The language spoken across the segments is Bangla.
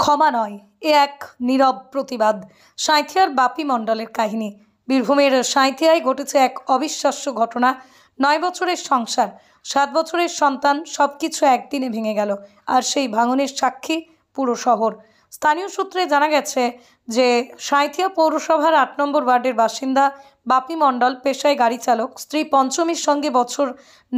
ক্ষমা নয়, এ এক নীরব প্রতিবাদ। সাঁইথিয়ার বাপি মণ্ডলের কাহিনী। বীরভূমের সাঁইথিয়ায় ঘটেছে এক অবিশ্বাস্য ঘটনা। 9 বছরের সংসার, 7 বছরের সন্তান, সবকিছু একদিনে ভেঙে গেল। আর সেই ভাঙনের সাক্ষী পুরো শহর। স্থানীয় সূত্রে জানা গেছে যে সাঁইথিয়া পৌরসভার 8 নম্বর ওয়ার্ডের বাসিন্দা বাপি মণ্ডল পেশায় গাড়ি চালক। স্ত্রী পঞ্চমীর সঙ্গে বছর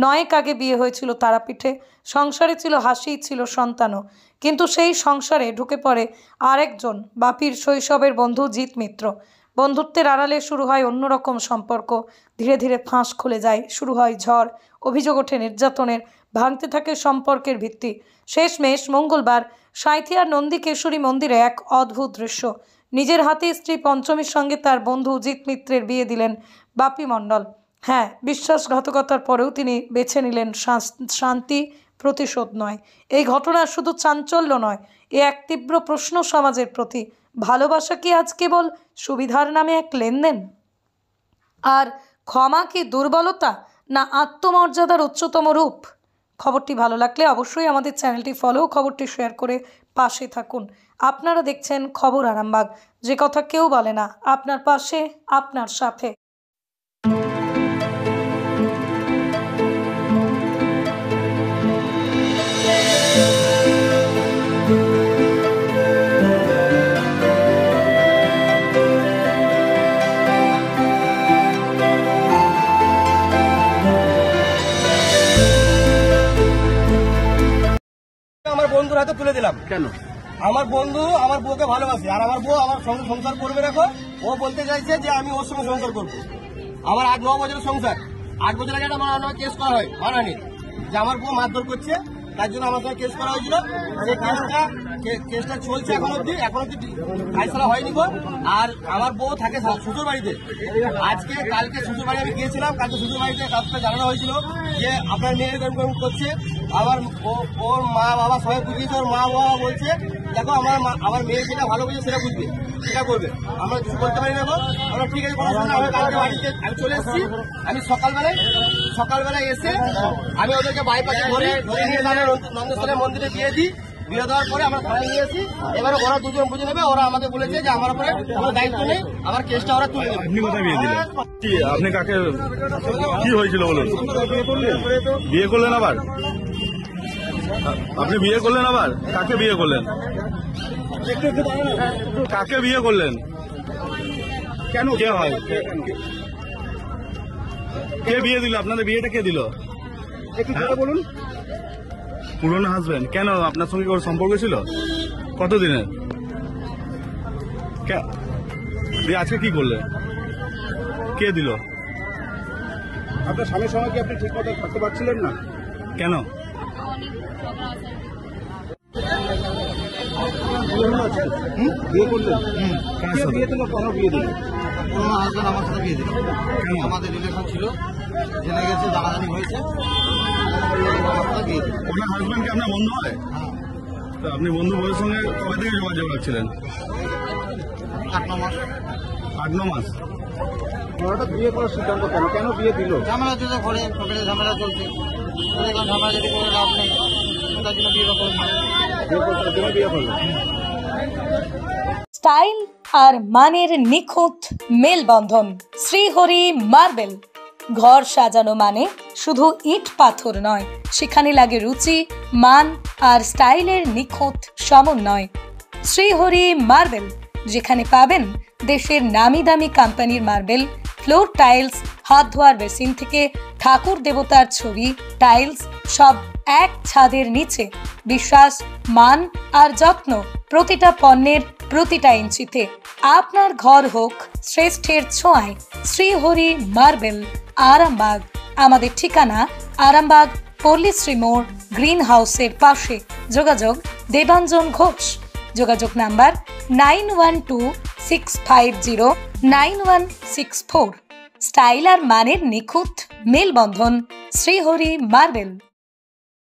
9 আগে বিয়ে হয়েছিল তারাপীঠে। সংসারে ছিল হাসি, ছিল সন্তানও। কিন্তু সেই সংসারে ঢুকে পড়ে আরেকজন, বাপির শৈশবের বন্ধু জিৎ মিত্র। বন্ধুত্বের আড়ালে শুরু হয় অন্যরকম সম্পর্ক। ধীরে ধীরে ফাঁস খুলে যায়, শুরু হয় ঝড়, অভিযোগ ওঠে নির্যাতনের, ভাঙতে থাকে সম্পর্কের ভিত্তি। শেষমেশ মঙ্গলবার সাঁইথিয়ার নন্দীকেশ্বরী মন্দিরে এক অদ্ভুত দৃশ্য। নিজের হাতে স্ত্রী পঞ্চমীর সঙ্গে তার বন্ধু জিৎ মিত্রের বিয়ে দিলেন বাপি মণ্ডল। হ্যাঁ, বিশ্বাসঘাতকতার পরেও তিনি বেছে নিলেন শান্তি, প্রতিশোধ নয়। এই ঘটনা শুধু চাঞ্চল্য নয়, এ এক তীব্র প্রশ্ন সমাজের প্রতি। ভালোবাসা কি আজ কেবল সুবিধার নামে এক লেনদেন? আর ক্ষমা কি দুর্বলতা, না আত্মমর্যাদার উচ্চতম রূপ? খবরটি ভালো লাগলে অবশ্যই আমাদের চ্যানেলটি ফলো, খবরটি শেয়ার করে পাশে থাকুন। আপনারা দেখছেন খবর আরামবাগ, যে কথা কেউ বলে না, আপনার পাশে, আপনার সাথে। আমার বন্ধুর হাতে তুলে দিলাম। কেন? আমার বন্ধু আমার বউকে ভালোবাসে, আর আমার বউ আমার সঙ্গে সংসার করবে। দেখো, ও বলতে চাইছে যে আমি ওর সঙ্গে সংসার করবো। আমার 8-9 বছরের সংসার। 8 বছর আগে আমার কেস করা হয় মানহানি, যে আমার বউ মারধর করছে, তার জন্য আমার সঙ্গে কেস করা হয়েছিল। সেই কেসটা চলছে এখন অব্দি ফাইসলা হয়নি গো। আর আমার বউ থাকে শ্বশুর বাড়িতে। কালকে শ্বশুর বাড়ি আমি গিয়েছিলাম। কালকে শ্বশুর বাড়িতে কাজটা জানানো হয়েছিল যে আপনার মেয়ের এরকম করছে। আবার ওর মা বাবা সবাই বুঝিয়েছে। ওর মা বাবা বলছে দেখো আমার মেয়ে যেটা ভালো বুঝে সেটা বুঝবে, সেটা করবে। আমরা কিছু বলতে পারি না গো। আমরা ঠিক আছে, পড়াশোনা আমরা কালকে বাড়িতে আমি চলে এসেছি। আমি সকালবেলায় এসে আমি ওদেরকে বাইপাসে ধরে নিয়ে নন্দেশ্বরের মন্দিরে দিয়ে দিই। বিয়ে দেওয়ার পরে আমরা থানায় নিয়ে আসি। এবারে ওরা দুজন বুঝে নেবে। ওরা আমাকে বলেছে যে আমার উপরে কোনো দায়িত্ব নেই, আমার কেসটা ওরা তুলে নেবে। আপনি কোথায় বিয়ে দিলেন? আপনি কাকে, কি হয়েছিল বলুন? বিয়ে করলেন আবার? আপনি বিয়ে করলেন আবার? কাকে বিয়ে করলেন? কাকে বিয়ে করলেন? কেন, কে হয়? কে বিয়ে দিল? আপনাদের বিয়েটা কে দিল? বলুন। পুরনো হাজবেন্ড? কেন, আপনার সঙ্গে ওর সম্পর্ক ছিল কতদিনের? আজকে কি করলেন? কে দিল? আপনার স্বামীর সঙ্গে কি আপনি ঠিক মতো থাকতে পারছিলেন না? কেন? বিয়ে করলেন? বিয়ে দিল, কেন বিয়ে দিল? পুরোনো হাজবেন্ড আমার সাথে বিয়ে দিল। আমাদের রিলেশন ছিল, জেনে গেছে, জানাজানি হয়েছে। ওনার হাজবেন্ডকে আপনার বন্ধু হয়? তো আপনি বন্ধু বউয়ের সঙ্গে কবে থেকে যোগাযোগ রাখছিলেন? 8-9 মাস। 8-9 মাস। হঠাৎ বিয়ে করার সিদ্ধান্ত কেন? কেন বিয়ে দিল? ঝামেলা চলছে, ঘরে ফ্যামিলি ঝামেলা চলছে। ঝামেলা যদি করে লাভ নেই, তার জন্য বিয়ে করবো। বিয়ে করলো। স্টাইল আর মানের নিখুঁত মেলবন্ধন। শ্রীহরি মার্বেল। ঘর সাজানো মানে শুধু ইট পাথর নয়, সেখানে লাগে রুচি, মান আর স্টাইলের নিখুঁত সমন্বয়। শ্রীহরি মার্বেল, যেখানে পাবেন দেশের নামি দামি কোম্পানির মার্বেল, ফ্লোর টাইলস, হাত ধোয়ার বেসিন থেকে ঠাকুর দেবতার ছবি, টাইলস, সব এক ছাদের নিচে। বিশ্বাস, মান আর যত্ন প্রতিটা পণ্যের প্রতিটা ইঞ্চিতে। আপনার ঘর হোক শ্রেষ্ঠের ছোঁয়ায়। শ্রীহরি মার্বেল, আরামবাগ। আমাদের ঠিকানা আরামবাগ পল্লীশ্রী মোড়, গ্রিন হাউসের পাশে। যোগাযোগ দেবাঞ্জন ঘোষ। যোগাযোগ নাম্বার 9126509164। স্টাইল আর মানের নিখুঁত মেলবন্ধন। শ্রীহরি মার্বেল।